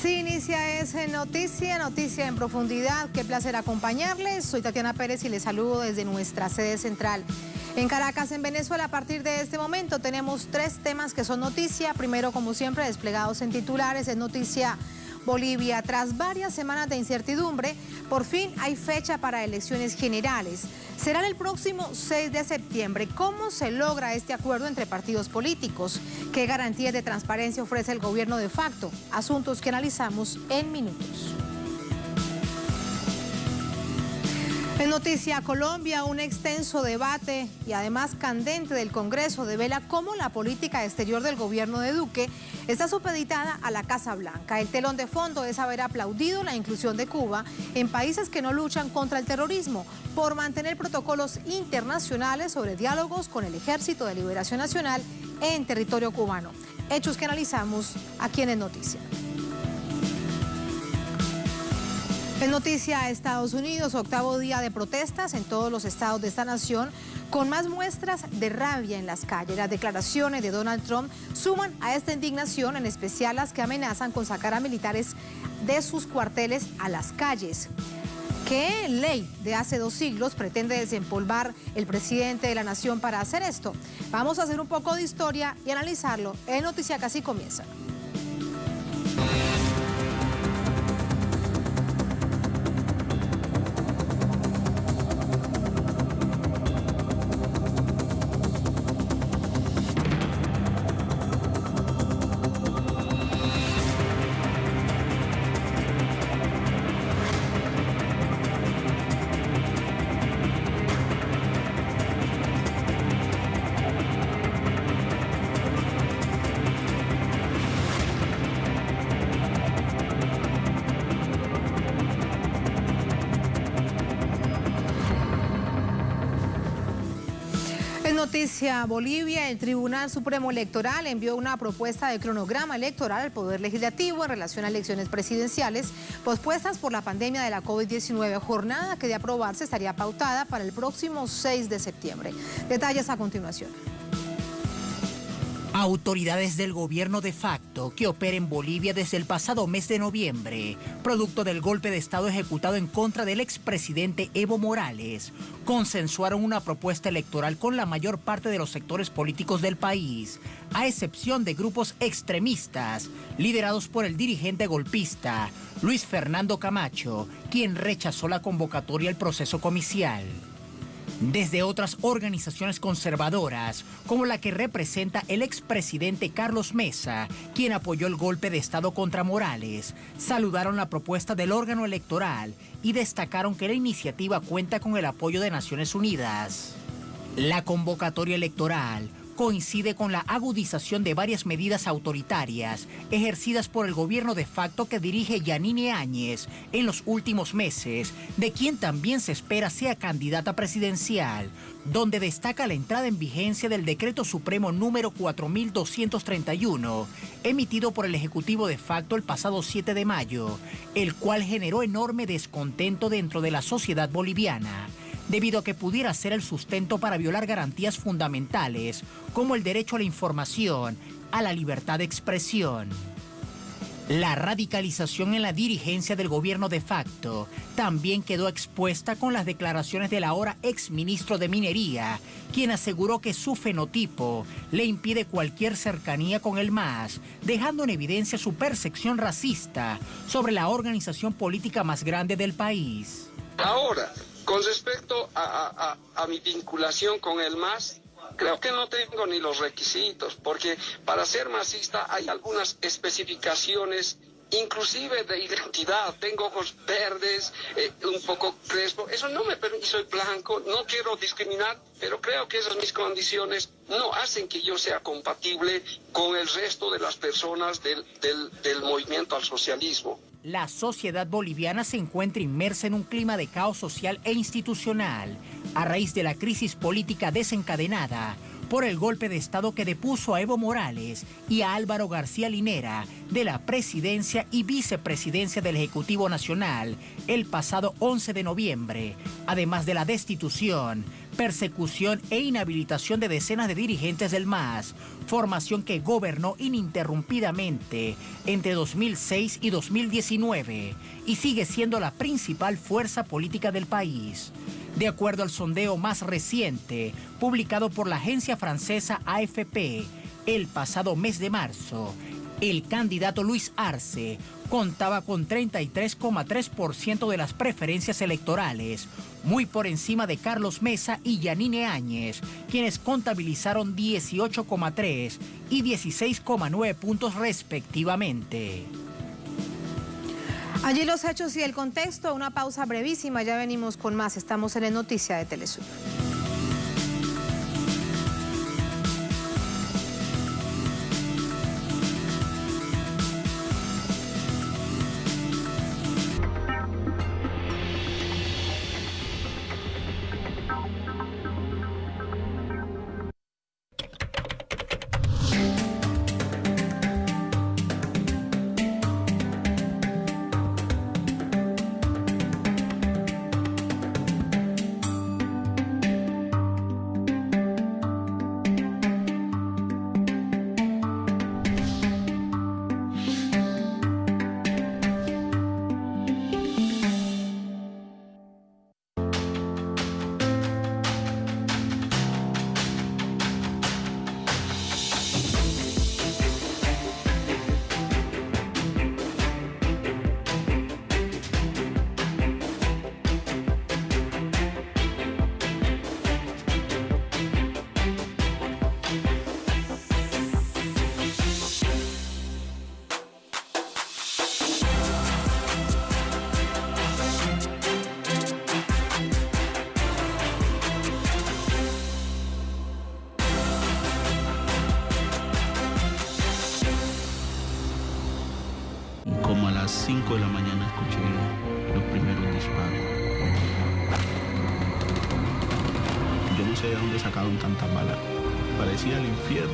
Así inicia ese noticia en profundidad. Qué placer acompañarles. Soy Tatiana Pérez y les saludo desde nuestra sede central en Caracas, en Venezuela. A partir de este momento tenemos tres temas que son noticia. Primero, como siempre, desplegados en titulares, es noticia Bolivia. Tras varias semanas de incertidumbre, por fin hay fecha para elecciones generales. Será el próximo 6 de septiembre. ¿Cómo se logra este acuerdo entre partidos políticos? ¿Qué garantías de transparencia ofrece el gobierno de facto? Asuntos que analizamos en minutos. En Noticia Colombia, un extenso debate y además candente del Congreso devela cómo la política exterior del gobierno de Duque está supeditada a la Casa Blanca. El telón de fondo es haber aplaudido la inclusión de Cuba en países que no luchan contra el terrorismo por mantener protocolos internacionales sobre diálogos con el Ejército de Liberación Nacional en territorio cubano. Hechos que analizamos aquí en Noticia. En Noticia Estados Unidos, octavo día de protestas en todos los estados de esta nación, con más muestras de rabia en las calles. Las declaraciones de Donald Trump suman a esta indignación, en especial las que amenazan con sacar a militares de sus cuarteles a las calles. ¿Qué ley de hace 2 siglos pretende desempolvar el presidente de la nación para hacer esto? Vamos a hacer un poco de historia y analizarlo en Noticia que así comienza. Noticia Bolivia, el Tribunal Supremo Electoral envió una propuesta de cronograma electoral al Poder Legislativo en relación a elecciones presidenciales pospuestas por la pandemia de la COVID-19, jornada que de aprobarse estaría pautada para el próximo 6 de septiembre. Detalles a continuación. Autoridades del gobierno de facto que opera en Bolivia desde el pasado mes de noviembre, producto del golpe de Estado ejecutado en contra del expresidente Evo Morales, consensuaron una propuesta electoral con la mayor parte de los sectores políticos del país, a excepción de grupos extremistas liderados por el dirigente golpista Luis Fernando Camacho, quien rechazó la convocatoria al proceso comicial. Desde otras organizaciones conservadoras, como la que representa el expresidente Carlos Mesa, quien apoyó el golpe de Estado contra Morales, saludaron la propuesta del órgano electoral y destacaron que la iniciativa cuenta con el apoyo de Naciones Unidas. La convocatoria electoral coincide con la agudización de varias medidas autoritarias ejercidas por el gobierno de facto que dirige Yanine Áñez en los últimos meses, de quien también se espera sea candidata presidencial, donde destaca la entrada en vigencia del Decreto Supremo número 4231, emitido por el Ejecutivo de facto el pasado 7 de mayo, el cual generó enorme descontento dentro de la sociedad boliviana, debido a que pudiera ser el sustento para violar garantías fundamentales como el derecho a la información, a la libertad de expresión. La radicalización en la dirigencia del gobierno de facto también quedó expuesta con las declaraciones del ahora exministro de Minería, quien aseguró que su fenotipo le impide cualquier cercanía con el MAS, dejando en evidencia su percepción racista sobre la organización política más grande del país. Ahora, con respecto a mi vinculación con el MAS, creo que no tengo ni los requisitos, porque para ser masista hay algunas especificaciones, inclusive de identidad. Tengo ojos verdes, un poco crespo, eso no me permite, soy blanco, no quiero discriminar, pero creo que esas mis condiciones no hacen que yo sea compatible con el resto de las personas del movimiento al socialismo. La sociedad boliviana se encuentra inmersa en un clima de caos social e institucional a raíz de la crisis política desencadenada por el golpe de Estado que depuso a Evo Morales y a Álvaro García Linera de la presidencia y vicepresidencia del Ejecutivo Nacional el pasado 11 de noviembre, además de la destitución, persecución e inhabilitación de decenas de dirigentes del MAS, formación que gobernó ininterrumpidamente entre 2006 y 2019 y sigue siendo la principal fuerza política del país. De acuerdo al sondeo más reciente, publicado por la agencia francesa AFP, el pasado mes de marzo, el candidato Luis Arce contaba con 33,3% de las preferencias electorales, muy por encima de Carlos Mesa y Yanine Áñez, quienes contabilizaron 18,3 y 16,9 puntos respectivamente. Allí los hechos y el contexto, una pausa brevísima, ya venimos con más. Estamos en la noticia de Telesur. Como a las 5 de la mañana escuché los primeros disparos. Yo no sé de dónde sacaron tantas balas. Parecía el infierno.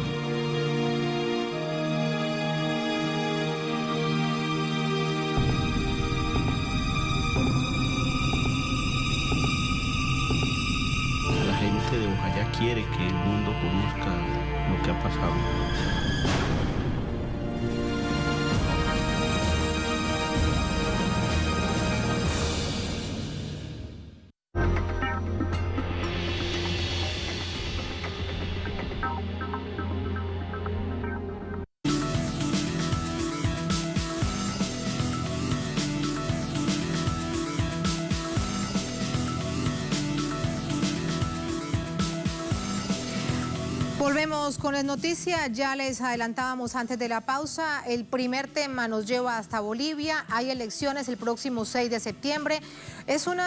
La gente de Bojayá quiere que el mundo conozca lo que ha pasado. Volvemos con las noticias, ya les adelantábamos antes de la pausa, el primer tema nos lleva hasta Bolivia, hay elecciones el próximo 6 de septiembre, es un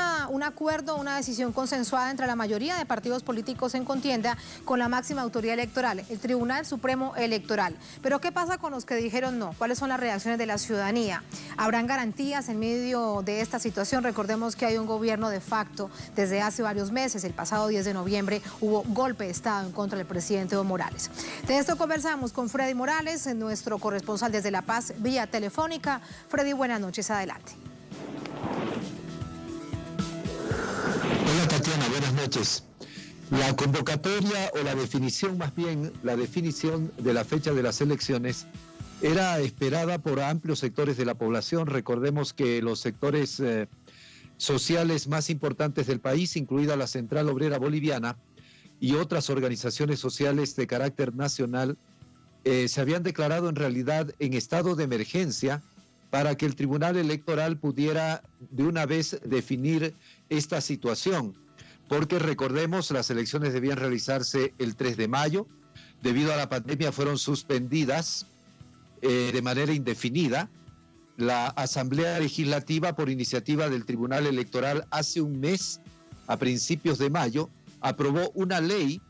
acuerdo, una decisión consensuada entre la mayoría de partidos políticos en contienda con la máxima autoridad electoral, el Tribunal Supremo Electoral. Pero ¿qué pasa con los que dijeron no? ¿Cuáles son las reacciones de la ciudadanía? ¿Habrán garantías en medio de esta situación? Recordemos que hay un gobierno de facto desde hace varios meses, el pasado 10 de noviembre hubo golpe de Estado en contra del presidente Evo Morales. De esto conversamos con Freddy Morales, nuestro corresponsal desde La Paz, vía telefónica. Freddy, buenas noches, adelante. Hola Tatiana, buenas noches. La convocatoria o la definición, más bien la definición de la fecha de las elecciones era esperada por amplios sectores de la población. Recordemos que los sectores sociales más importantes del país, incluida la Central Obrera Boliviana y otras organizaciones sociales de carácter nacional, se habían declarado en realidad en estado de emergencia para que el Tribunal Electoral pudiera de una vez definir esta situación, porque recordemos, las elecciones debían realizarse el 3 de mayo, debido a la pandemia fueron suspendidas de manera indefinida. La Asamblea Legislativa, por iniciativa del Tribunal Electoral, hace un mes, a principios de mayo, aprobó una ley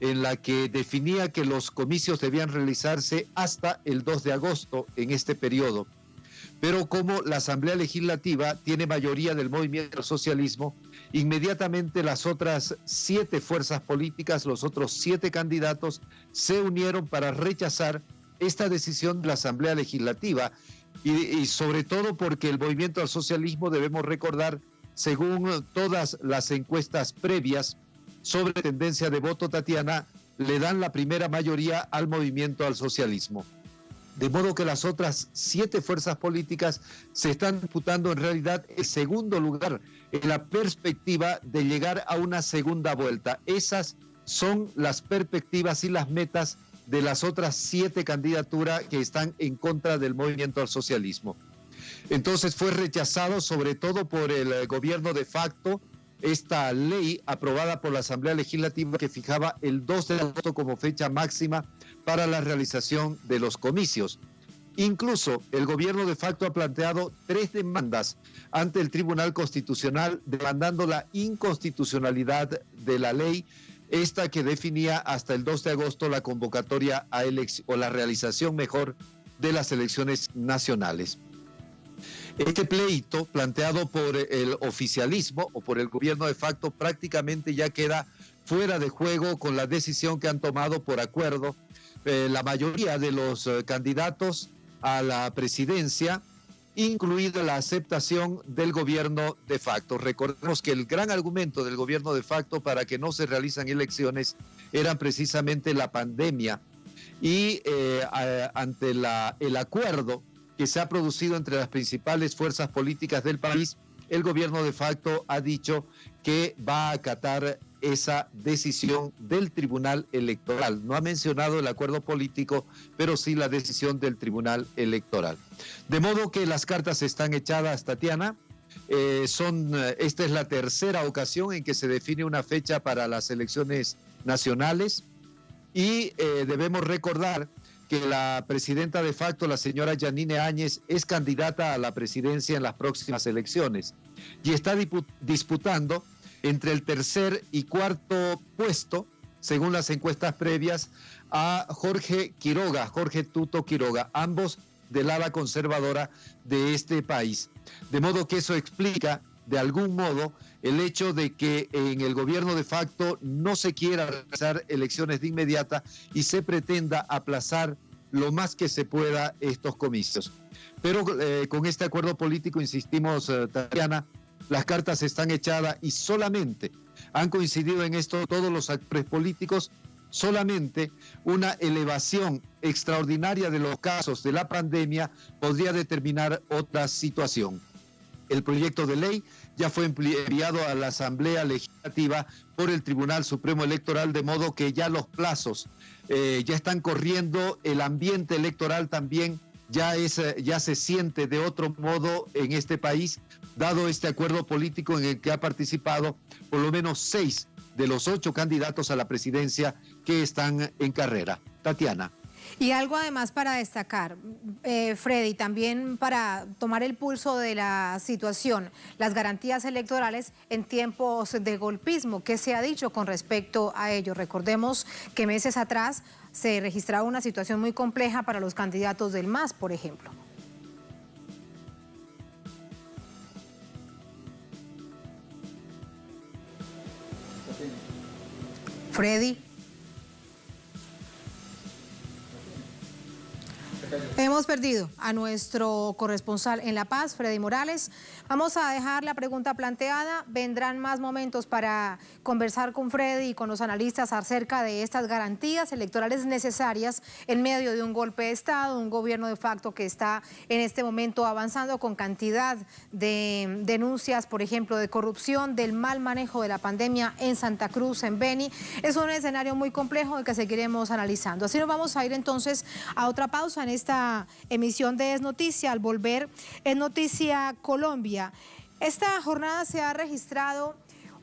en la que definía que los comicios debían realizarse hasta el 2 de agosto en este periodo. Pero como la Asamblea Legislativa tiene mayoría del movimiento socialismo, inmediatamente las otras 7 fuerzas políticas, los otros 7 candidatos, se unieron para rechazar esta decisión de la Asamblea Legislativa y sobre todo porque el movimiento al socialismo, debemos recordar, según todas las encuestas previas, sobre tendencia de voto, Tatiana, le dan la primera mayoría al movimiento al socialismo. De modo que las otras 7 fuerzas políticas se están disputando en realidad el segundo lugar en la perspectiva de llegar a una segunda vuelta. Esas son las perspectivas y las metas de las otras 7 candidaturas que están en contra del movimiento al socialismo. Entonces fue rechazado sobre todo por el gobierno de facto esta ley aprobada por la Asamblea Legislativa que fijaba el 2 de agosto como fecha máxima para la realización de los comicios. Incluso el gobierno de facto ha planteado 3 demandas ante el Tribunal Constitucional demandando la inconstitucionalidad de la ley, esta que definía hasta el 2 de agosto la convocatoria a o la realización mejor de las elecciones nacionales. Este pleito planteado por el oficialismo o por el gobierno de facto prácticamente ya queda fuera de juego con la decisión que han tomado por acuerdo la mayoría de los candidatos a la presidencia, incluida la aceptación del gobierno de facto. Recordemos que el gran argumento del gobierno de facto para que no se realizan elecciones era precisamente la pandemia y ante el acuerdo que se ha producido entre las principales fuerzas políticas del país, el gobierno de facto ha dicho que va a acatar esa decisión del Tribunal Electoral. No ha mencionado el acuerdo político, pero sí la decisión del Tribunal Electoral. De modo que las cartas están echadas, Tatiana. Esta es la tercera ocasión en que se define una fecha para las elecciones nacionales y debemos recordar que la presidenta de facto, la señora Yanine Áñez, es candidata a la presidencia en las próximas elecciones y está disputando entre el tercer y cuarto puesto, según las encuestas previas, a Jorge Tuto Quiroga, ambos del ala conservadora de este país. De modo que eso explica, de algún modo, el hecho de que en el gobierno de facto no se quiera realizar elecciones de inmediata y se pretenda aplazar lo más que se pueda estos comicios. Pero con este acuerdo político, insistimos, Tatiana, las cartas están echadas y solamente han coincidido en esto todos los actores políticos, solamente una elevación extraordinaria de los casos de la pandemia podría determinar otra situación. El proyecto de ley ya fue enviado a la Asamblea Legislativa por el Tribunal Supremo Electoral, de modo que ya los plazos ya están corriendo, el ambiente electoral también ya se siente de otro modo en este país, dado este acuerdo político en el que ha participado por lo menos 6 de los 8 candidatos a la presidencia que están en carrera. Tatiana. Y algo además para destacar, Freddy, también para tomar el pulso de la situación, las garantías electorales en tiempos de golpismo. ¿Qué se ha dicho con respecto a ello? Recordemos que meses atrás se registraba una situación muy compleja para los candidatos del MAS, por ejemplo. Freddy. Hemos perdido a nuestro corresponsal en La Paz, Freddy Morales. Vamos a dejar la pregunta planteada. Vendrán más momentos para conversar con Freddy y con los analistas acerca de estas garantías electorales necesarias en medio de un golpe de Estado, un gobierno de facto que está en este momento avanzando con cantidad de denuncias, por ejemplo, de corrupción, del mal manejo de la pandemia en Santa Cruz, en Beni. Es un escenario muy complejo que seguiremos analizando. Así nos vamos a ir entonces a otra pausa en esta emisión de Es Noticia. Al volver, Es Noticia Colombia. Esta jornada se ha registrado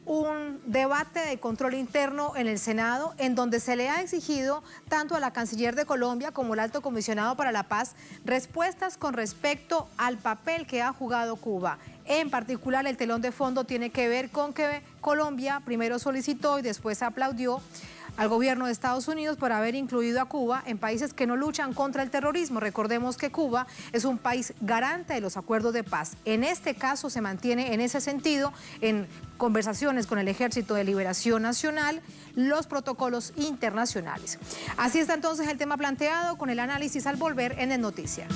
un debate de control interno en el Senado, en donde se le ha exigido tanto a la canciller de Colombia como al alto comisionado para la paz respuestas con respecto al papel que ha jugado Cuba. En particular, el telón de fondo tiene que ver con que Colombia primero solicitó y después aplaudió al gobierno de Estados Unidos por haber incluido a Cuba en países que no luchan contra el terrorismo. Recordemos que Cuba es un país garante de los acuerdos de paz. En este caso se mantiene en ese sentido, en conversaciones con el Ejército de Liberación Nacional, los protocolos internacionales. Así está entonces el tema planteado, con el análisis al volver en Es Noticia.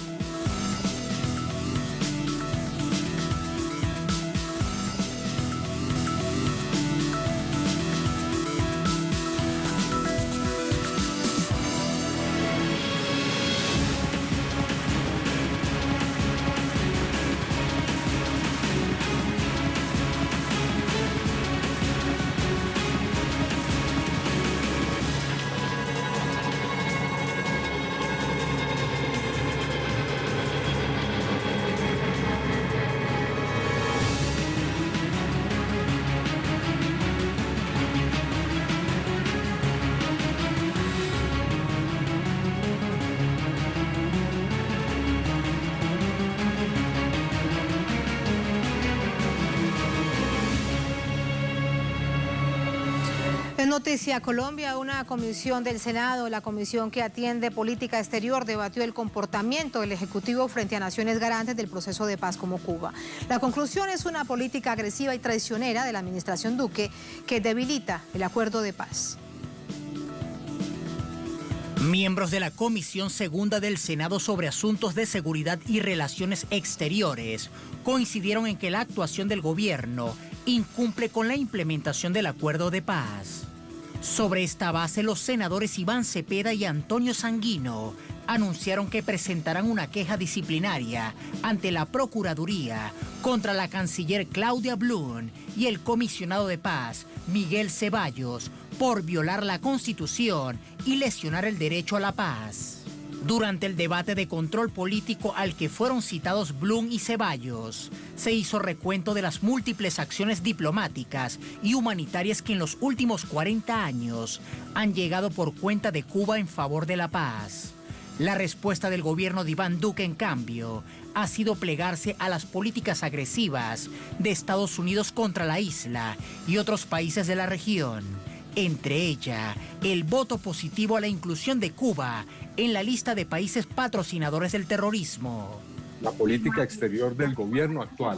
En Noticia Colombia, una comisión del Senado, la comisión que atiende política exterior, debatió el comportamiento del Ejecutivo frente a naciones garantes del proceso de paz como Cuba. La conclusión es una política agresiva y traicionera de la administración Duque que debilita el acuerdo de paz. Miembros de la Comisión Segunda del Senado sobre Asuntos de Seguridad y Relaciones Exteriores coincidieron en que la actuación del gobierno incumple con la implementación del acuerdo de paz. Sobre esta base, los senadores Iván Cepeda y Antonio Sanguino anunciaron que presentarán una queja disciplinaria ante la Procuraduría contra la canciller Claudia Blum y el comisionado de paz Miguel Ceballos por violar la Constitución y lesionar el derecho a la paz. Durante el debate de control político al que fueron citados Blum y Ceballos, se hizo recuento de las múltiples acciones diplomáticas y humanitarias que en los últimos 40 años han llegado por cuenta de Cuba en favor de la paz. La respuesta del gobierno de Iván Duque, en cambio, ha sido plegarse a las políticas agresivas de Estados Unidos contra la isla y otros países de la región. Entre ella, el voto positivo a la inclusión de Cuba en la lista de países patrocinadores del terrorismo. La política exterior del gobierno actual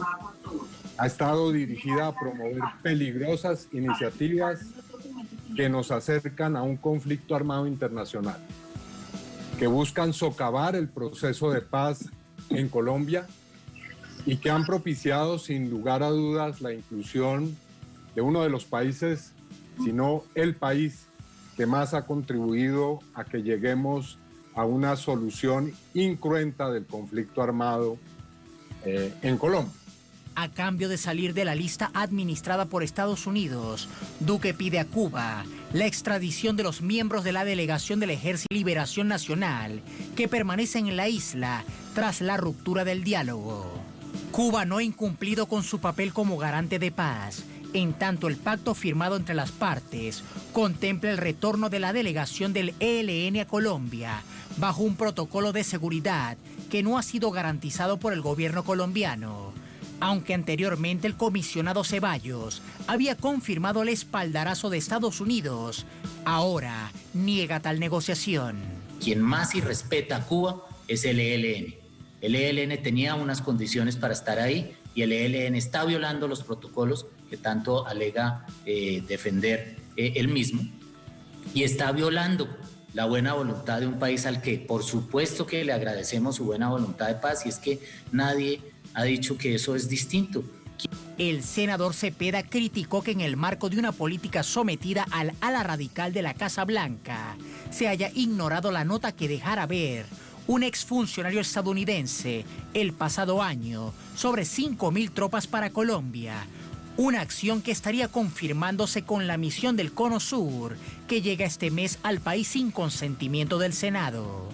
ha estado dirigida a promover peligrosas iniciativas que nos acercan a un conflicto armado internacional, que buscan socavar el proceso de paz en Colombia y que han propiciado sin lugar a dudas la inclusión de uno de los países, sino el país que más ha contribuido a que lleguemos a una solución incruenta del conflicto armado en Colombia. A cambio de salir de la lista administrada por Estados Unidos, Duque pide a Cuba la extradición de los miembros de la delegación del Ejército de Liberación Nacional que permanecen en la isla tras la ruptura del diálogo. Cuba no ha incumplido con su papel como garante de paz. En tanto, el pacto firmado entre las partes contempla el retorno de la delegación del ELN a Colombia bajo un protocolo de seguridad que no ha sido garantizado por el gobierno colombiano. Aunque anteriormente el comisionado Ceballos había confirmado el espaldarazo de Estados Unidos, ahora niega tal negociación. Quien más irrespeta a Cuba es el ELN. El ELN tenía unas condiciones para estar ahí y el ELN está violando los protocolos que tanto alega defender él mismo, y está violando la buena voluntad de un país al que por supuesto que le agradecemos su buena voluntad de paz, y es que nadie ha dicho que eso es distinto. El senador Cepeda criticó que en el marco de una política sometida al ala radical de la Casa Blanca se haya ignorado la nota que dejara ver un exfuncionario estadounidense el pasado año sobre 5.000 tropas para Colombia, una acción que estaría confirmándose con la misión del Cono Sur que llega este mes al país sin consentimiento del Senado.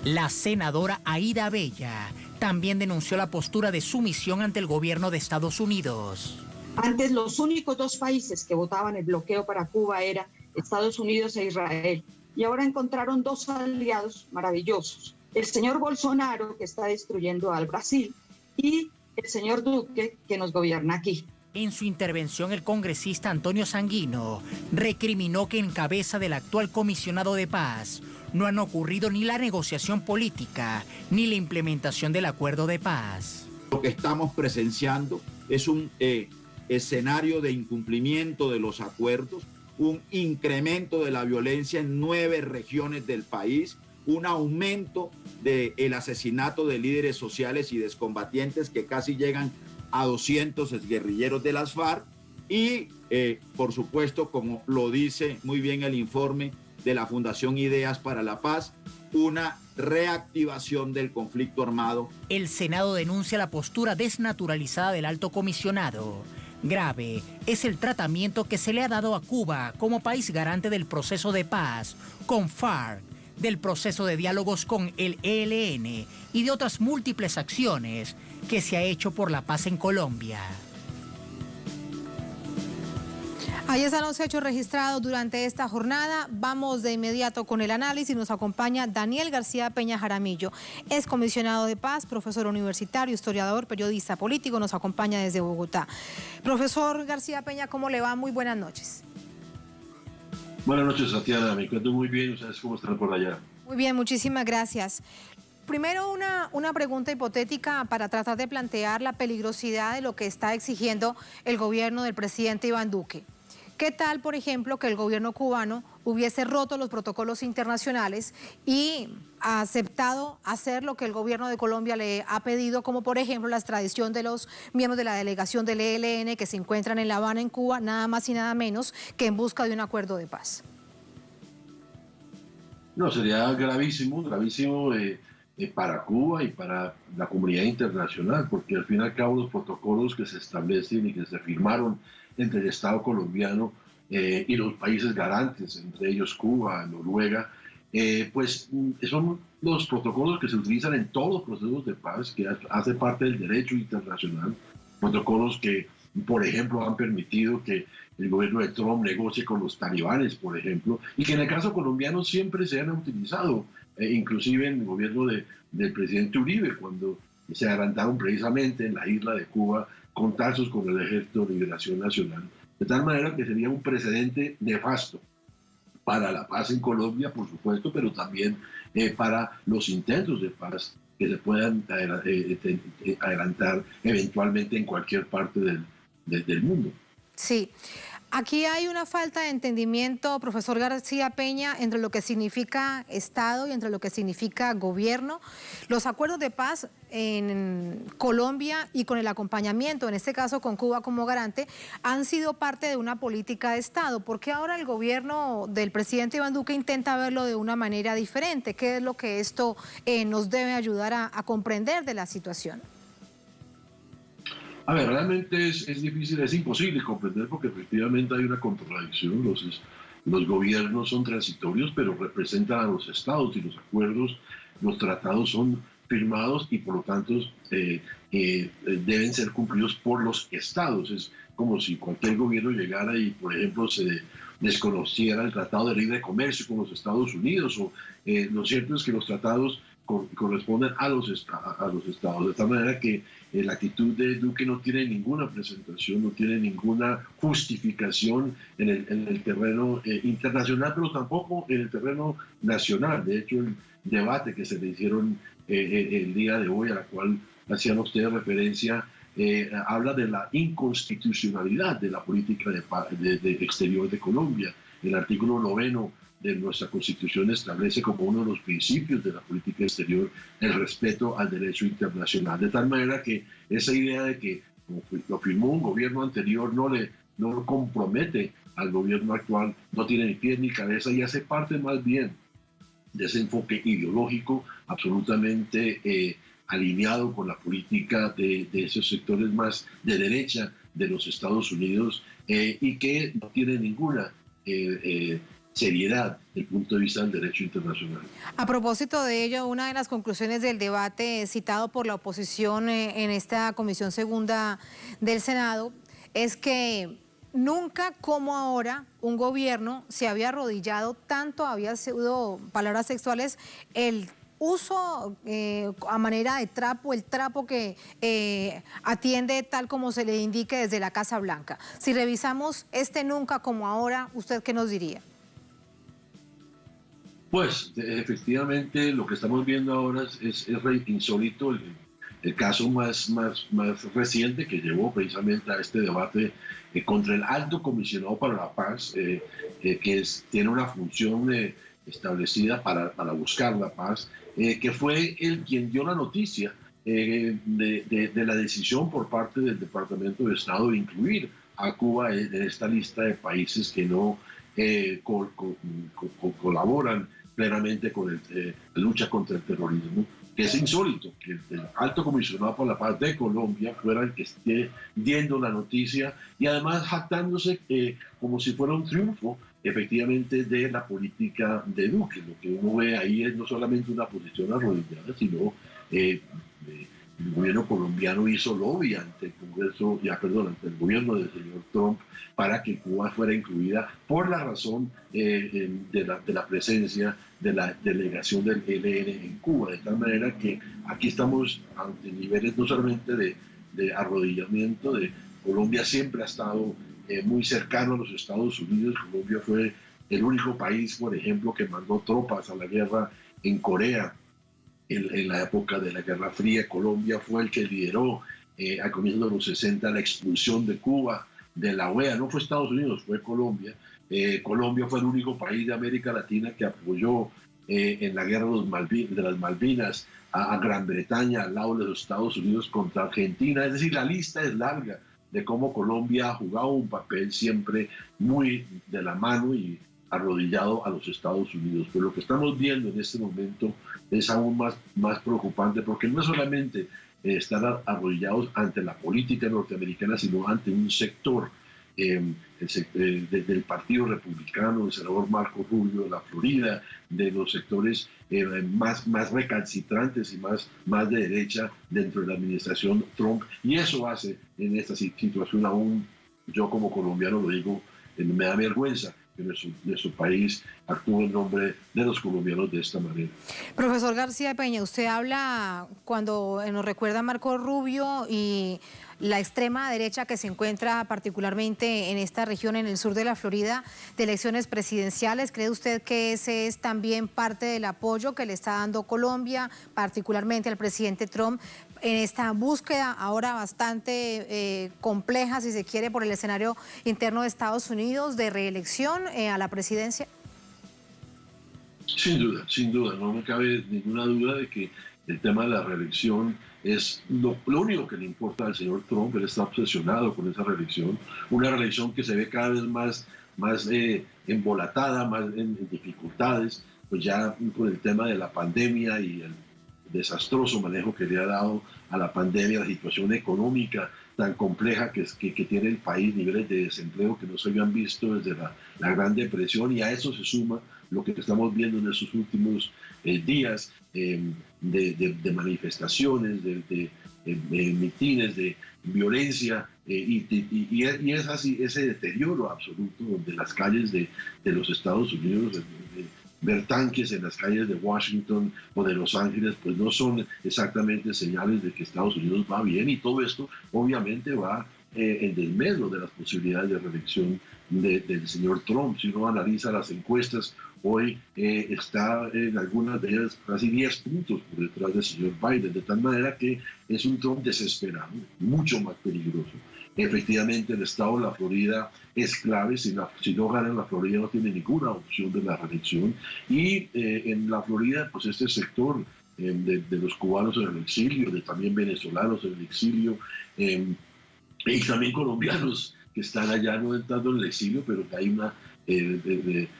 La senadora Aida Bella también denunció la postura de sumisión ante el gobierno de Estados Unidos. Antes los únicos dos países que votaban el bloqueo para Cuba eran Estados Unidos e Israel, y ahora encontraron dos aliados maravillosos: el señor Bolsonaro, que está destruyendo al Brasil, y el señor Duque, que nos gobierna aquí. En su intervención, el congresista Antonio Sanguino recriminó que en cabeza del actual comisionado de paz no han ocurrido ni la negociación política ni la implementación del acuerdo de paz. Lo que estamos presenciando es un escenario de incumplimiento de los acuerdos, un incremento de la violencia en 9 regiones del país, un aumento del asesinato de líderes sociales y excombatientes que casi llegan a 200 exguerrilleros de las FARC y, por supuesto, como lo dice muy bien el informe de la Fundación Ideas para la Paz, una reactivación del conflicto armado. El Senado denuncia la postura desnaturalizada del alto comisionado. Grave es el tratamiento que se le ha dado a Cuba como país garante del proceso de paz con FARC, del proceso de diálogos con el ELN y de otras múltiples acciones que se ha hecho por la paz en Colombia. Ahí están los hechos registrados durante esta jornada. Vamos de inmediato con el análisis. Nos acompaña Daniel García Peña Jaramillo, ex comisionado de paz, profesor universitario, historiador, periodista político. Nos acompaña desde Bogotá. Profesor García Peña, ¿cómo le va? Muy buenas noches. Buenas noches, Tatiana. Me encuentro muy bien. ¿Ustedes cómo están por allá? Muy bien, muchísimas gracias. Primero, una pregunta hipotética para tratar de plantear la peligrosidad de lo que está exigiendo el gobierno del presidente Iván Duque. ¿Qué tal, por ejemplo, que el gobierno cubano hubiese roto los protocolos internacionales y aceptado hacer lo que el gobierno de Colombia le ha pedido, como por ejemplo la extradición de los miembros de la delegación del ELN que se encuentran en La Habana, en Cuba, nada más y nada menos que en busca de un acuerdo de paz? No, sería gravísimo para Cuba y para la comunidad internacional, porque al fin y al cabo los protocolos que se establecen y que se firmaron entre el Estado colombiano y los países garantes, entre ellos Cuba, Noruega, pues son los protocolos que se utilizan en todos los procesos de paz, que hace parte del derecho internacional, protocolos que, por ejemplo, han permitido que el gobierno de Trump negocie con los talibanes, por ejemplo, y que en el caso colombiano siempre se han utilizado, inclusive en el gobierno del presidente Uribe, cuando se adelantaron precisamente en la isla de Cuba contactos con el Ejército de Liberación Nacional, de tal manera que sería un precedente nefasto para la paz en Colombia, por supuesto, pero también para los intentos de paz que se puedan adelantar eventualmente en cualquier parte del mundo. Sí. Aquí hay una falta de entendimiento, profesor García Peña, entre lo que significa Estado y entre lo que significa gobierno. Los acuerdos de paz en Colombia y con el acompañamiento, en este caso con Cuba como garante, han sido parte de una política de Estado. ¿Por qué ahora el gobierno del presidente Iván Duque intenta verlo de una manera diferente? ¿Qué es lo que esto nos debe ayudar a comprender de la situación? A ver, realmente es difícil, es imposible comprender porque efectivamente hay una contradicción. Los gobiernos son transitorios, pero representan a los estados y los acuerdos, los tratados son firmados y por lo tanto deben ser cumplidos por los estados. Es como si cualquier gobierno llegara y, por ejemplo, se desconociera el Tratado de Libre Comercio con los Estados Unidos. Lo cierto es que los tratados corresponden a los estados, de tal manera que la actitud de Duque no tiene ninguna presentación, no tiene ninguna justificación en el terreno internacional, pero tampoco en el terreno nacional. De hecho, el debate que se le hicieron el día de hoy, a la cual hacían ustedes referencia, habla de la inconstitucionalidad de la política de exterior de Colombia. El artículo 9 de nuestra Constitución establece como uno de los principios de la política exterior el respeto al derecho internacional, de tal manera que esa idea de que lo firmó un gobierno anterior no lo compromete al gobierno actual, no tiene ni pies ni cabeza y hace parte más bien de ese enfoque ideológico absolutamente alineado con la política de esos sectores más de derecha de los Estados Unidos y que no tiene ninguna seriedad desde el punto de vista del derecho internacional. A propósito de ello, una de las conclusiones del debate citado por la oposición en esta Comisión Segunda del Senado es que nunca como ahora un gobierno se había arrodillado tanto, había sido, palabras textuales, el uso a manera de trapo, el trapo que atiende tal como se le indique desde la Casa Blanca. Si revisamos nunca como ahora, ¿usted qué nos diría? Pues efectivamente lo que estamos viendo ahora es insólito. El caso más reciente que llevó precisamente a este debate contra el Alto Comisionado para la Paz, que tiene una función establecida para buscar la paz, que fue quien dio la noticia de la decisión por parte del Departamento de Estado de incluir a Cuba en esta lista de países que no colaboran plenamente con la lucha contra el terrorismo, que es insólito que el Alto Comisionado por la Paz de Colombia fuera el que esté dando la noticia y además jactándose como si fuera un triunfo efectivamente de la política de Duque. Lo que uno ve ahí es no solamente una posición arrodillada, sino el gobierno colombiano hizo lobby ante el Congreso, ante el gobierno del señor Trump para que Cuba fuera incluida por la razón de la presencia de la delegación del ELN en Cuba, de tal manera que aquí estamos ante niveles no solamente de arrodillamiento. Colombia siempre ha estado muy cercano a los Estados Unidos. Colombia fue el único país, por ejemplo, que mandó tropas a la guerra en Corea en la época de la Guerra Fría. Colombia fue el que lideró a comienzos de los 60 la expulsión de Cuba de la OEA. No fue Estados Unidos, fue Colombia. Colombia fue el único país de América Latina que apoyó en la guerra de las Malvinas a Gran Bretaña al lado de los Estados Unidos contra Argentina. Es decir, la lista es larga de cómo Colombia ha jugado un papel siempre muy de la mano y arrodillado a los Estados Unidos. Pero lo que estamos viendo en este momento es aún más preocupante, porque no es solamente estar arrodillados ante la política norteamericana, sino ante un sector del Partido Republicano, del senador Marco Rubio de la Florida, de los sectores más recalcitrantes y más de derecha dentro de la administración Trump. Y eso hace en esta situación, aún yo como colombiano lo digo, me da vergüenza que nuestro país actúe en nombre de los colombianos de esta manera. Profesor García Peña, usted habla, cuando nos recuerda a Marco Rubio y la extrema derecha que se encuentra particularmente en esta región, en el sur de la Florida, de elecciones presidenciales. ¿Cree usted que ese es también parte del apoyo que le está dando Colombia, particularmente al presidente Trump, en esta búsqueda ahora bastante compleja, si se quiere, por el escenario interno de Estados Unidos de reelección a la presidencia? Sin duda, no me cabe ninguna duda de que el tema de la reelección es lo único que le importa al señor Trump. Él está obsesionado con esa reelección, una reelección que se ve cada vez más embolatada, más en dificultades, pues ya con el tema de la pandemia y el desastroso manejo que le ha dado a la pandemia, la situación económica tan compleja que tiene el país, niveles de desempleo que no se habían visto desde la Gran Depresión, y a eso se suma lo que estamos viendo en estos últimos días de manifestaciones, de mitines, de violencia, y es así, ese deterioro absoluto donde las calles de los Estados Unidos, ver tanques en las calles de Washington o de Los Ángeles, pues no son exactamente señales de que Estados Unidos va bien, y todo esto obviamente va en desmedro de las posibilidades de reelección del señor Trump. Si uno analiza las encuestas, hoy está en algunas de ellas casi 10 puntos por detrás del señor Biden, de tal manera que es un Trump desesperado, mucho más peligroso. Efectivamente, el estado de la Florida es clave. Si no gana en la Florida, no tiene ninguna opción de la reelección. Y en la Florida, pues este sector de los cubanos en el exilio, de también venezolanos en el exilio, y también colombianos que están allá no entrando en el exilio, pero que hay una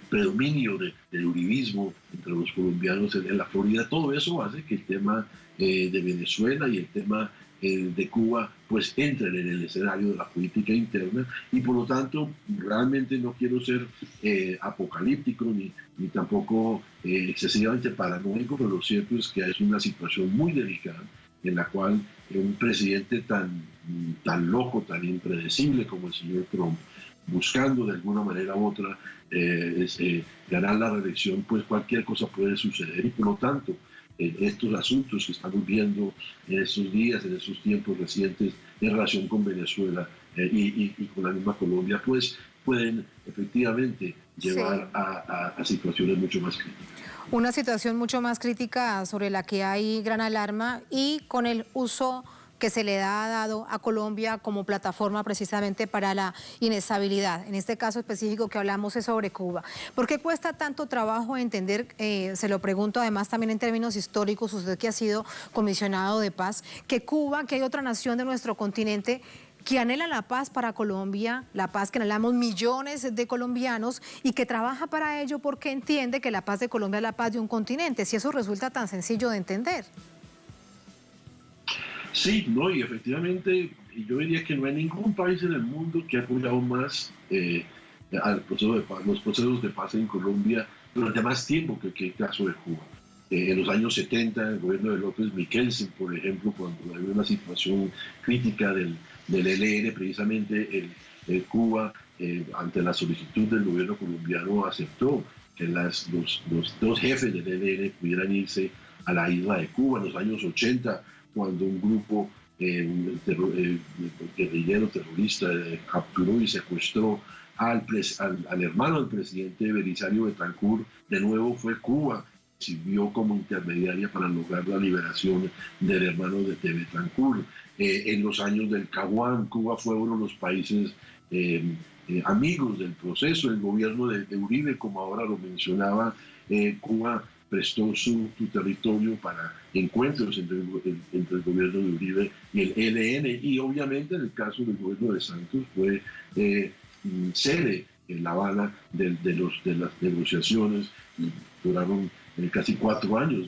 predominio del uribismo entre los colombianos en la Florida. Todo eso hace que el tema de Venezuela y el tema de Cuba pues entren en el escenario de la política interna, y por lo tanto realmente no quiero ser apocalíptico ni tampoco excesivamente paranoico, pero lo cierto es que es una situación muy delicada en la cual un presidente tan loco, tan impredecible como el señor Trump, buscando de alguna manera u otra ganar la reelección, pues cualquier cosa puede suceder, y por lo tanto estos asuntos que estamos viendo en estos días, en estos tiempos recientes en relación con Venezuela y con la misma Colombia, pues pueden efectivamente llevar a situaciones mucho más críticas. Una situación mucho más crítica sobre la que hay gran alarma, y con el uso que se le ha dado a Colombia como plataforma precisamente para la inestabilidad. En este caso específico que hablamos es sobre Cuba. ¿Por qué cuesta tanto trabajo entender, se lo pregunto además también en términos históricos, usted que ha sido comisionado de paz, que Cuba, que hay otra nación de nuestro continente que anhela la paz para Colombia, la paz que anhelamos millones de colombianos, y que trabaja para ello porque entiende que la paz de Colombia es la paz de un continente? Si eso resulta tan sencillo de entender. Sí, no, y efectivamente yo diría que no hay ningún país en el mundo que ha apoyado más los procesos de paz en Colombia durante más tiempo que el caso de Cuba. En los años 70, el gobierno de López Miquelsen, por ejemplo, cuando había una situación crítica del ELN, precisamente Cuba, ante la solicitud del gobierno colombiano, aceptó que los dos jefes del ELN pudieran irse a la isla de Cuba. En los años 80, cuando un grupo guerrillero terrorista, capturó y secuestró al hermano del presidente Belisario Betancur. De nuevo fue Cuba, sirvió como intermediaria para lograr la liberación del hermano de Betancur. En los años del Caguán, Cuba fue uno de los países amigos del proceso. El gobierno de Uribe, como ahora lo mencionaba, Cuba prestó su territorio para encuentros entre el gobierno de Uribe y el ELN, y obviamente en el caso del gobierno de Santos fue sede en La Habana de las negociaciones. Duraron casi 4 años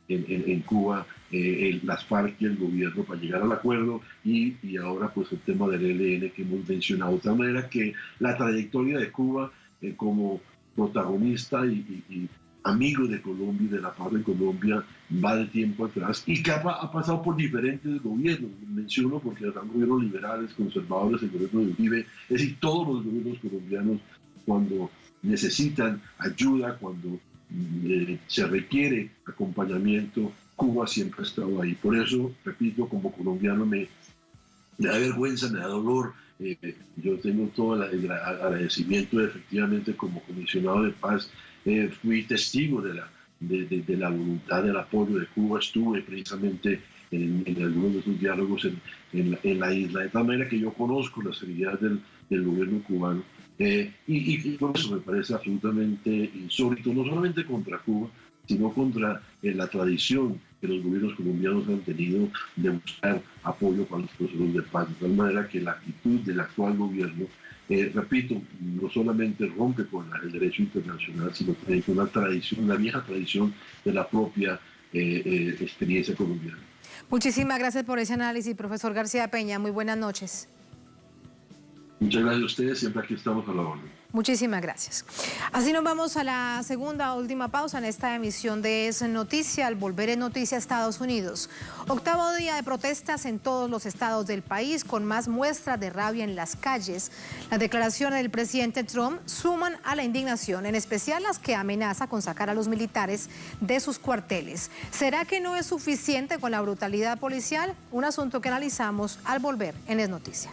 en Cuba las FARC y el gobierno para llegar al acuerdo, y ahora pues el tema del ELN que hemos mencionado. De tal manera que la trayectoria de Cuba como protagonista y amigo de Colombia y de la paz de Colombia va de tiempo atrás, y que ha pasado por diferentes gobiernos. Menciono porque eran gobiernos liberales, conservadores, el gobierno de Uribe, es decir, todos los gobiernos colombianos, cuando necesitan ayuda, cuando se requiere acompañamiento, Cuba siempre ha estado ahí. Por eso, repito, como colombiano me da vergüenza, me da dolor. Yo tengo todo el agradecimiento. Efectivamente, como comisionado de paz, fui testigo de la voluntad, del apoyo de Cuba. Estuve precisamente en algunos de esos diálogos en la isla, de tal manera que yo conozco la seriedad del gobierno cubano. Y por eso me parece absolutamente insólito, no solamente contra Cuba, sino contra la tradición que los gobiernos colombianos han tenido de buscar apoyo para los procesos de paz. De tal manera que la actitud del actual gobierno, repito, no solamente rompe con el derecho internacional, sino que con una vieja tradición de la propia experiencia colombiana. Muchísimas gracias por ese análisis, profesor García Peña. Muy buenas noches. Muchas gracias a ustedes, siempre aquí estamos a la orden. Muchísimas gracias. Así nos vamos a la última pausa en esta emisión de Es Noticia. Al volver en Noticia Estados Unidos, 8º día de protestas en todos los estados del país, con más muestras de rabia en las calles. Las declaraciones del presidente Trump suman a la indignación, en especial las que amenaza con sacar a los militares de sus cuarteles. ¿Será que no es suficiente con la brutalidad policial? Un asunto que analizamos al volver en Es Noticia.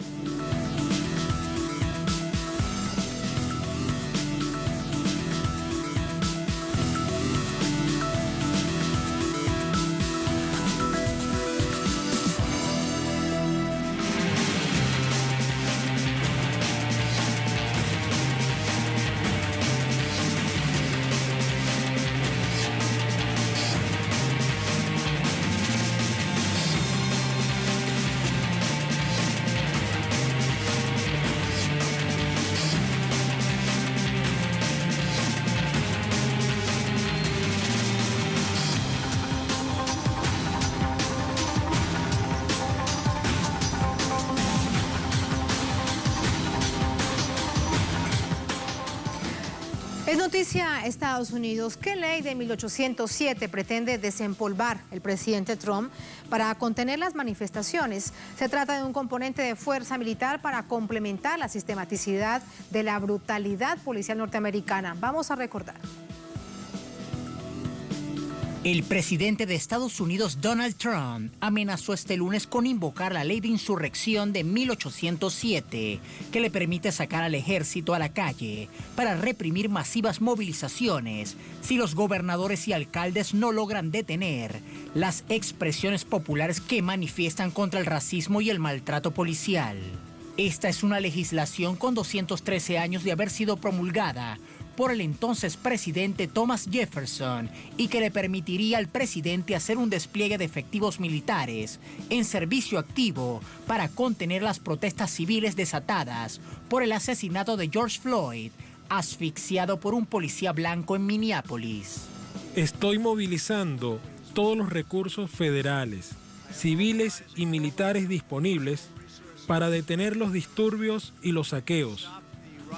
Es noticia Estados Unidos. ¿Qué ley de 1807 pretende desempolvar el presidente Trump para contener las manifestaciones? Se trata de un componente de fuerza militar para complementar la sistematicidad de la brutalidad policial norteamericana. Vamos a recordar. El presidente de Estados Unidos, Donald Trump, amenazó este lunes con invocar la ley de insurrección de 1807, que le permite sacar al ejército a la calle para reprimir masivas movilizaciones si los gobernadores y alcaldes no logran detener las expresiones populares que manifiestan contra el racismo y el maltrato policial. Esta es una legislación con 213 años de haber sido promulgada por el entonces presidente Thomas Jefferson y que le permitiría al presidente hacer un despliegue de efectivos militares en servicio activo para contener las protestas civiles desatadas por el asesinato de George Floyd, asfixiado por un policía blanco en Minneapolis. Estoy movilizando todos los recursos federales, civiles y militares disponibles para detener los disturbios y los saqueos,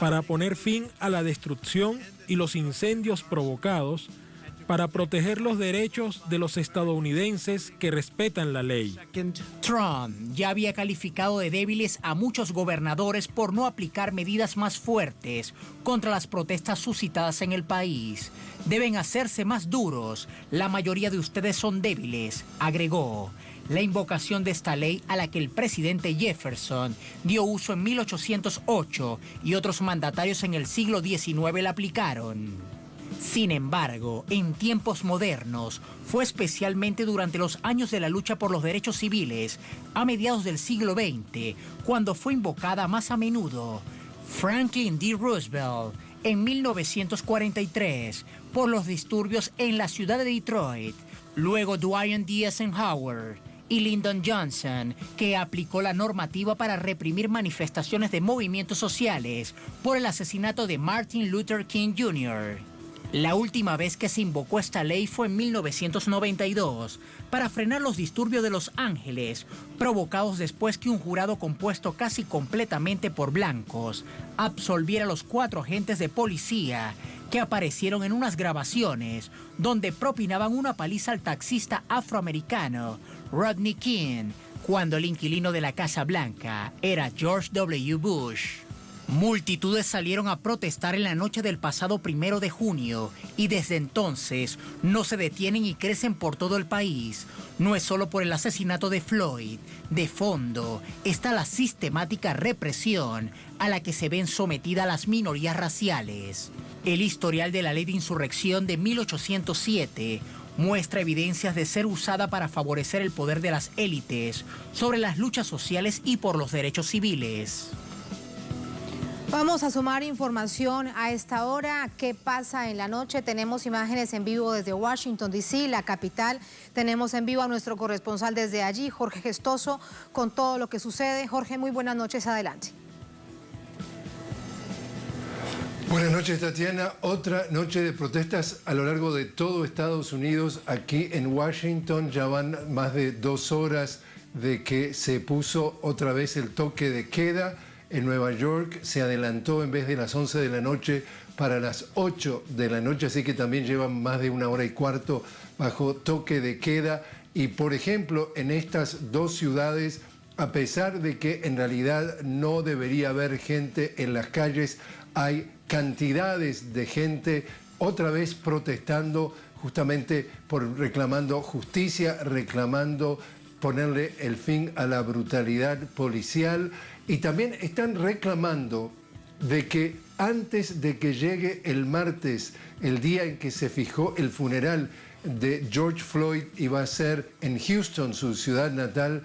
para poner fin a la destrucción y los incendios provocados, para proteger los derechos de los estadounidenses que respetan la ley. Trump ya había calificado de débiles a muchos gobernadores por no aplicar medidas más fuertes contra las protestas suscitadas en el país. Deben hacerse más duros. La mayoría de ustedes son débiles, agregó. la invocación de esta ley a la que el presidente Jefferson dio uso en 1808 y otros mandatarios en el siglo XIX la aplicaron. Sin embargo, en tiempos modernos, fue especialmente durante los años de la lucha por los derechos civiles, a mediados del siglo XX, cuando fue invocada más a menudo. Franklin D. Roosevelt, en 1943, por los disturbios en la ciudad de Detroit. Luego Dwight D. Eisenhower y Lyndon Johnson, que aplicó la normativa para reprimir manifestaciones de movimientos sociales por el asesinato de Martin Luther King Jr. La última vez que se invocó esta ley fue en 1992 para frenar los disturbios de Los Ángeles, provocados después que un jurado compuesto casi completamente por blancos absolviera a los 4 agentes de policía que aparecieron en unas grabaciones donde propinaban una paliza al taxista afroamericano Rodney King, cuando el inquilino de la Casa Blanca era George W. Bush. Multitudes salieron a protestar en la noche del pasado 1 de junio y desde entonces no se detienen y crecen por todo el país. No es solo por el asesinato de Floyd. De fondo está la sistemática represión a la que se ven sometidas las minorías raciales. El historial de la ley de insurrección de 1807 muestra evidencias de ser usada para favorecer el poder de las élites sobre las luchas sociales y por los derechos civiles. Vamos a sumar información a esta hora. ¿Qué pasa en la noche? Tenemos imágenes en vivo desde Washington, D.C., la capital. Tenemos en vivo a nuestro corresponsal desde allí, Jorge Gestoso, con todo lo que sucede. Jorge, muy buenas noches. Adelante. Buenas noches, Tatiana. Otra noche de protestas a lo largo de todo Estados Unidos. Aquí en Washington ya van más de 2 horas de que se puso otra vez el toque de queda. En Nueva York se adelantó en vez de las 11 de la noche para las 8 de la noche, así que también llevan más de 1 hora y cuarto bajo toque de queda. Y por ejemplo, en estas 2 ciudades, a pesar de que en realidad no debería haber gente en las calles, hay cantidades de gente otra vez protestando justamente por reclamando justicia, reclamando ponerle el fin a la brutalidad policial. Y también están reclamando de que antes de que llegue el martes, el día en que se fijó el funeral de George Floyd, y va a ser en Houston, su ciudad natal,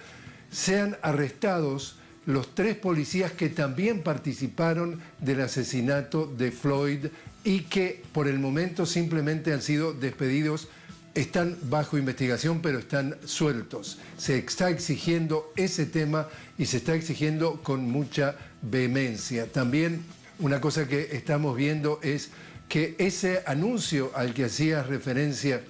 sean arrestados los 3 policías que también participaron del asesinato de Floyd y que por el momento simplemente han sido despedidos. Están bajo investigación, pero están sueltos. Se está exigiendo ese tema y se está exigiendo con mucha vehemencia. También una cosa que estamos viendo es que ese anuncio al que hacías referencia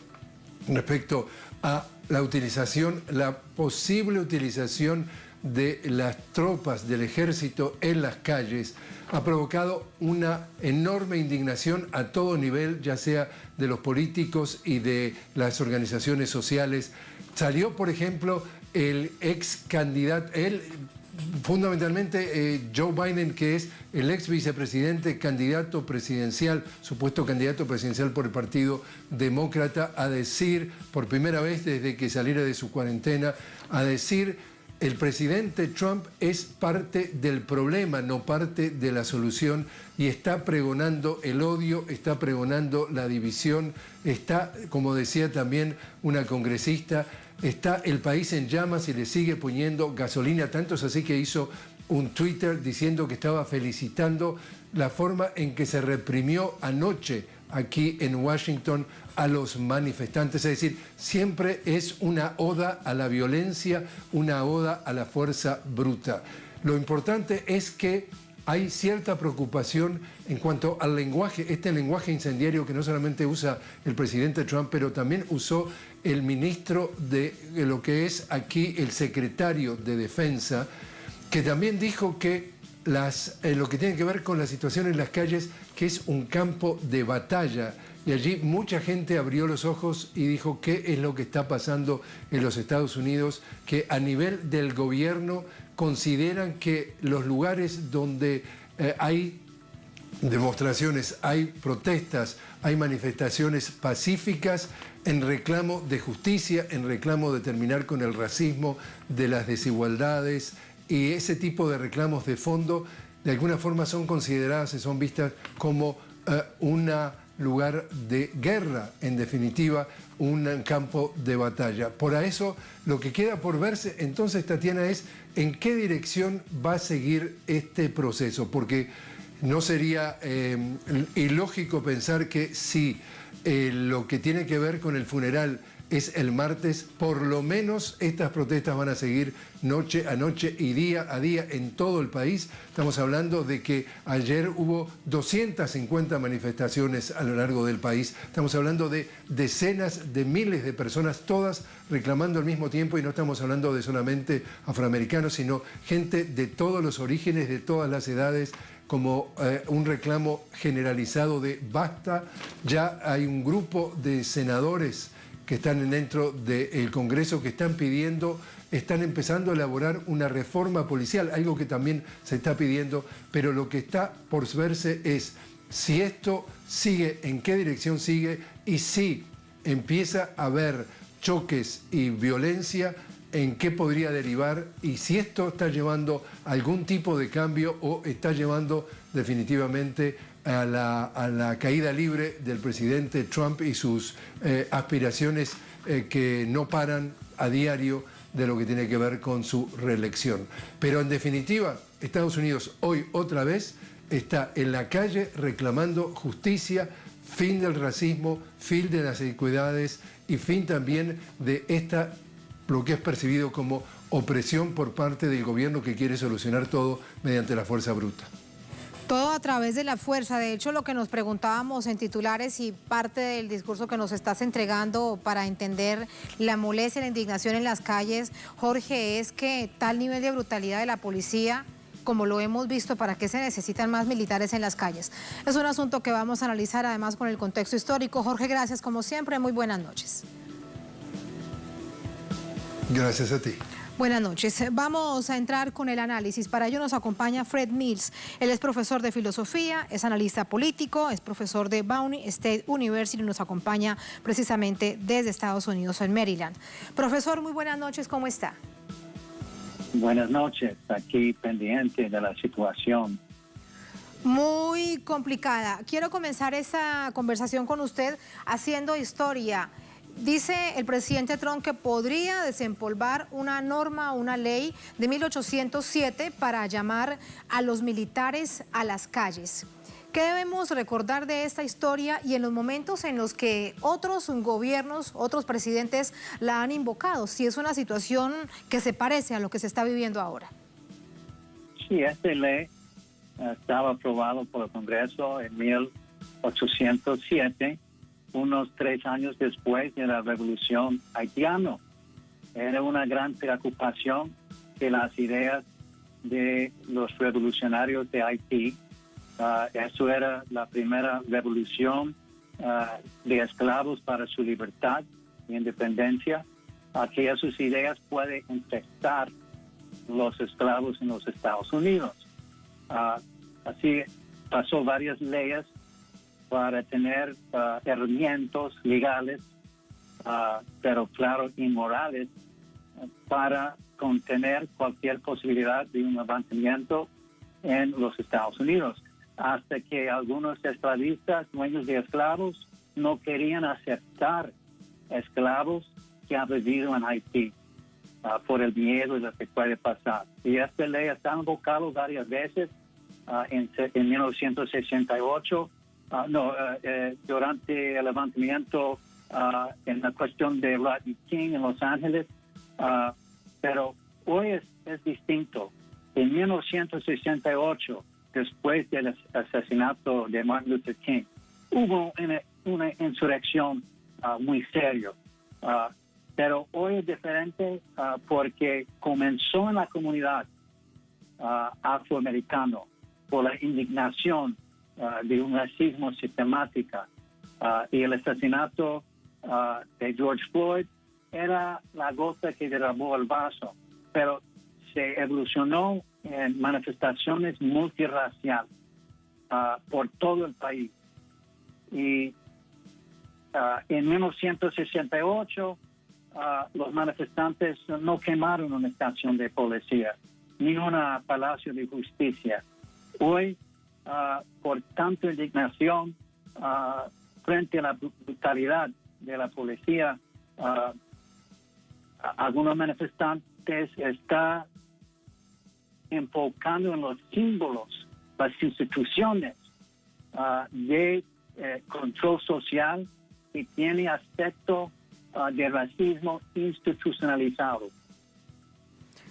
respecto a la utilización, la posible utilización de las tropas del ejército en las calles, ha provocado una enorme indignación a todo nivel, ya sea de los políticos y de las organizaciones sociales. Salió, por ejemplo, el ex candidato, fundamentalmente Joe Biden, que es el ex vicepresidente, candidato presidencial, supuesto candidato presidencial por el Partido Demócrata, a decir, por primera vez desde que saliera de su cuarentena, a decir: el presidente Trump es parte del problema, no parte de la solución, y está pregonando el odio, está pregonando la división, está, como decía también una congresista, está el país en llamas y le sigue poniendo gasolina. Tanto es así que hizo un Twitter diciendo que estaba felicitando la forma en que se reprimió anoche aquí en Washington a los manifestantes. Es decir, siempre es una oda a la violencia, una oda a la fuerza bruta. Lo importante es que hay cierta preocupación en cuanto al lenguaje, este lenguaje incendiario que no solamente usa el presidente Trump, pero también usó el ministro de lo que es aquí el secretario de Defensa, que también dijo que lo que tiene que ver con la situación en las calles, que es un campo de batalla. Y allí mucha gente abrió los ojos y dijo qué es lo que está pasando en los Estados Unidos, que a nivel del gobierno consideran que los lugares donde hay demostraciones, hay protestas, hay manifestaciones pacíficas en reclamo de justicia, en reclamo de terminar con el racismo, de las desigualdades, y ese tipo de reclamos de fondo de alguna forma son consideradas y son vistas como un lugar de guerra, en definitiva, un campo de batalla. Por eso, lo que queda por verse entonces, Tatiana, es en qué dirección va a seguir este proceso, porque no sería ilógico pensar que si lo que tiene que ver con el funeral es el martes, por lo menos estas protestas van a seguir noche a noche y día a día en todo el país. Estamos hablando de que ayer hubo 250 manifestaciones a lo largo del país. Estamos hablando de decenas de miles de personas, todas reclamando al mismo tiempo, y no estamos hablando de solamente afroamericanos, sino gente de todos los orígenes, de todas las edades, como un reclamo generalizado de basta. Ya hay un grupo de senadores que están dentro del Congreso que están empezando a elaborar una reforma policial, algo que también se está pidiendo, pero lo que está por verse es si esto sigue, en qué dirección sigue, y si empieza a haber choques y violencia, en qué podría derivar, y si esto está llevando a algún tipo de cambio o está llevando definitivamente a la caída libre del presidente Trump y sus aspiraciones que no paran a diario de lo que tiene que ver con su reelección. Pero en definitiva, Estados Unidos hoy otra vez está en la calle reclamando justicia, fin del racismo, fin de las inequidades y fin también de lo que es percibido como opresión por parte del gobierno que quiere solucionar todo mediante la fuerza bruta. Todo a través de la fuerza. De hecho, lo que nos preguntábamos en titulares y parte del discurso que nos estás entregando para entender la molestia y la indignación en las calles, Jorge, es que tal nivel de brutalidad de la policía, como lo hemos visto, ¿para qué se necesitan más militares en las calles? Es un asunto que vamos a analizar además con el contexto histórico. Jorge, gracias como siempre. Muy buenas noches. Gracias a ti. Buenas noches. Vamos a entrar con el análisis. Para ello nos acompaña Fred Mills. Él es profesor de filosofía, es analista político, es profesor de Bowie State University y nos acompaña precisamente desde Estados Unidos, en Maryland. Profesor, muy buenas noches. ¿Cómo está? Buenas noches. Aquí pendiente de la situación. Muy complicada. Quiero comenzar esta conversación con usted haciendo historia. Dice el presidente Trump que podría desempolvar una norma, una ley de 1807 para llamar a los militares a las calles. ¿Qué debemos recordar de esta historia y en los momentos en los que otros gobiernos, otros presidentes la han invocado? Si es una situación que se parece a lo que se está viviendo ahora. Sí, esta ley estaba aprobado por el Congreso en 1807. Unos 3 años después de la revolución haitiana. Era una gran preocupación que las ideas de los revolucionarios de Haití, eso era la primera revolución de esclavos para su libertad e independencia, que esas ideas pueden infectar los esclavos en los Estados Unidos. Así pasó varias leyes para tener herramientas legales, pero claro, inmorales, para contener cualquier posibilidad de un levantamiento en los Estados Unidos, hasta que algunos esclavistas, dueños de esclavos, no querían aceptar esclavos que han vivido en Haití por el miedo de lo que puede pasar. Y esta ley está invocada varias veces en 1968, durante el levantamiento en la cuestión de Rodney King en Los Ángeles, pero hoy es distinto. En 1968, después del asesinato de Martin Luther King, hubo una insurrección muy seria, pero hoy es diferente porque comenzó en la comunidad afroamericana por la indignación de un racismo sistemático, y el asesinato de George Floyd era la gota que derramó el vaso, pero se evolucionó en manifestaciones multirraciales. por todo el país. Y en 1968 los manifestantes no quemaron una estación de policía ni un palacio de justicia. Hoy, por tanta indignación frente a la brutalidad de la policía, algunos manifestantes están enfocando en los símbolos, las instituciones de control social que tiene aspecto de racismo institucionalizado.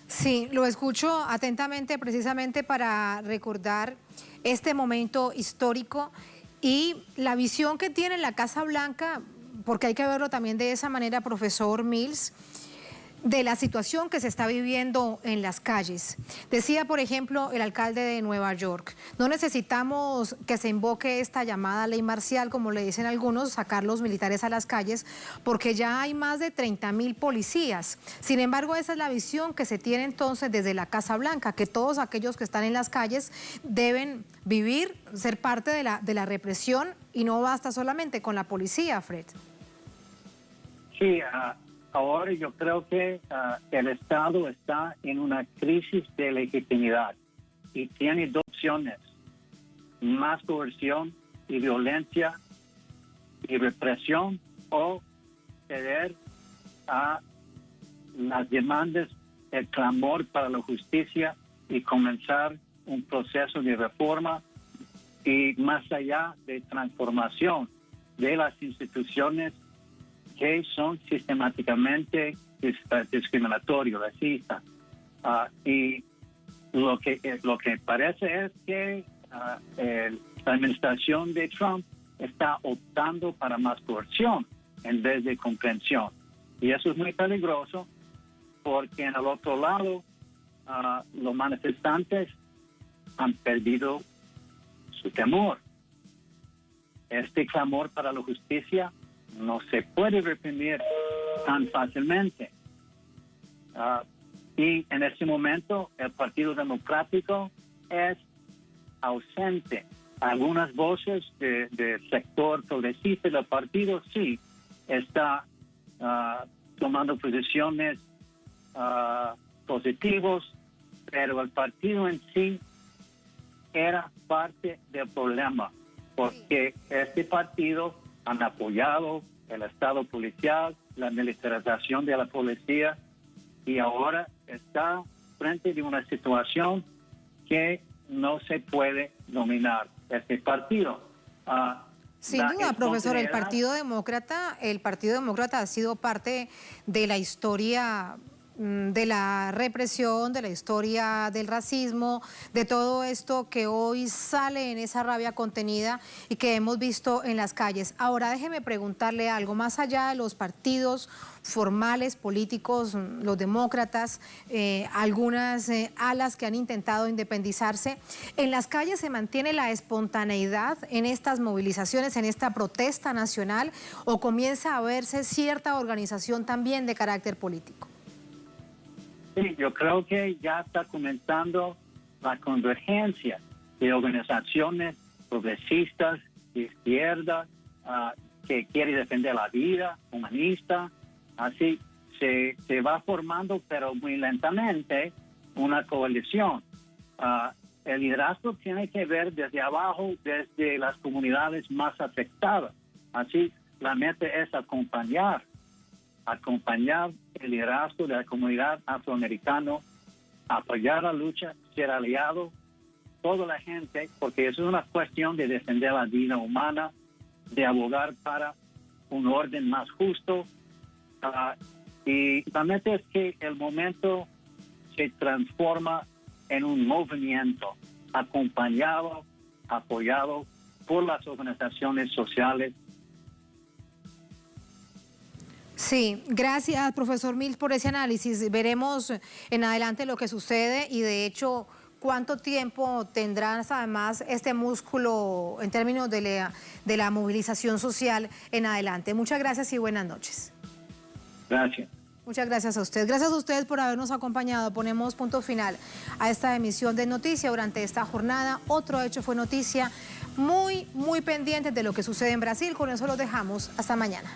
Sí, lo escucho atentamente precisamente para recordar este momento histórico y la visión que tiene la Casa Blanca, porque hay que verlo también de esa manera, profesor Mills, de la situación que se está viviendo en las calles. Decía, por ejemplo, el alcalde de Nueva York, no necesitamos que se invoque esta llamada ley marcial, como le dicen algunos, sacar los militares a las calles, porque ya hay más de 30.000 policías. Sin embargo, esa es la visión que se tiene entonces desde la Casa Blanca, que todos aquellos que están en las calles deben vivir, ser parte de la represión, y no basta solamente con la policía, Fred. Sí, ahora yo creo que el Estado está en una crisis de legitimidad y tiene dos opciones: más coerción y violencia y represión, o ceder a las demandas, el clamor para la justicia y comenzar un proceso de reforma y más allá de transformación de las instituciones que son sistemáticamente discriminatorios, racistas. Y lo que parece es que la administración de Trump está optando para más coerción en vez de comprensión. Y eso es muy peligroso porque en el otro lado los manifestantes han perdido su temor. Este clamor para la justicia no se puede reprimir tan fácilmente. Y en este momento el Partido Democrático es ausente. Algunas voces del sector progresista del partido sí está tomando posiciones positivas, pero el partido en sí era parte del problema, porque este partido han apoyado el Estado policial, la militarización de la policía, y ahora está frente a una situación que no se puede dominar este partido. Sin duda, profesor, el Partido Demócrata ha sido parte de la historia de la represión, de la historia del racismo, de todo esto que hoy sale en esa rabia contenida y que hemos visto en las calles. Ahora déjeme preguntarle algo, más allá de los partidos formales, políticos, los demócratas, algunas alas que han intentado independizarse, ¿en las calles se mantiene la espontaneidad en estas movilizaciones, en esta protesta nacional, o comienza a verse cierta organización también de carácter político? Sí, yo creo que ya está comenzando la convergencia de organizaciones progresistas, de izquierda, que quieren defender la vida, humanista. Así se va formando, pero muy lentamente, una coalición. El liderazgo tiene que ver desde abajo, desde las comunidades más afectadas. Así, la meta es acompañar el liderazgo de la comunidad afroamericana, apoyar la lucha, ser aliado, toda la gente, porque eso es una cuestión de defender la vida humana, de abogar para un orden más justo. Y la meta es que el momento se transforma en un movimiento acompañado, apoyado por las organizaciones sociales. Sí, gracias, profesor Mills, por ese análisis. Veremos en adelante lo que sucede y, de hecho, cuánto tiempo tendrán además este músculo en términos de la movilización social en adelante. Muchas gracias y buenas noches. Gracias. Muchas gracias a usted. Gracias a ustedes por habernos acompañado. Ponemos punto final a esta emisión de Noticia durante esta jornada. Otro hecho fue noticia, muy pendientes de lo que sucede en Brasil. Con eso los dejamos. Hasta mañana.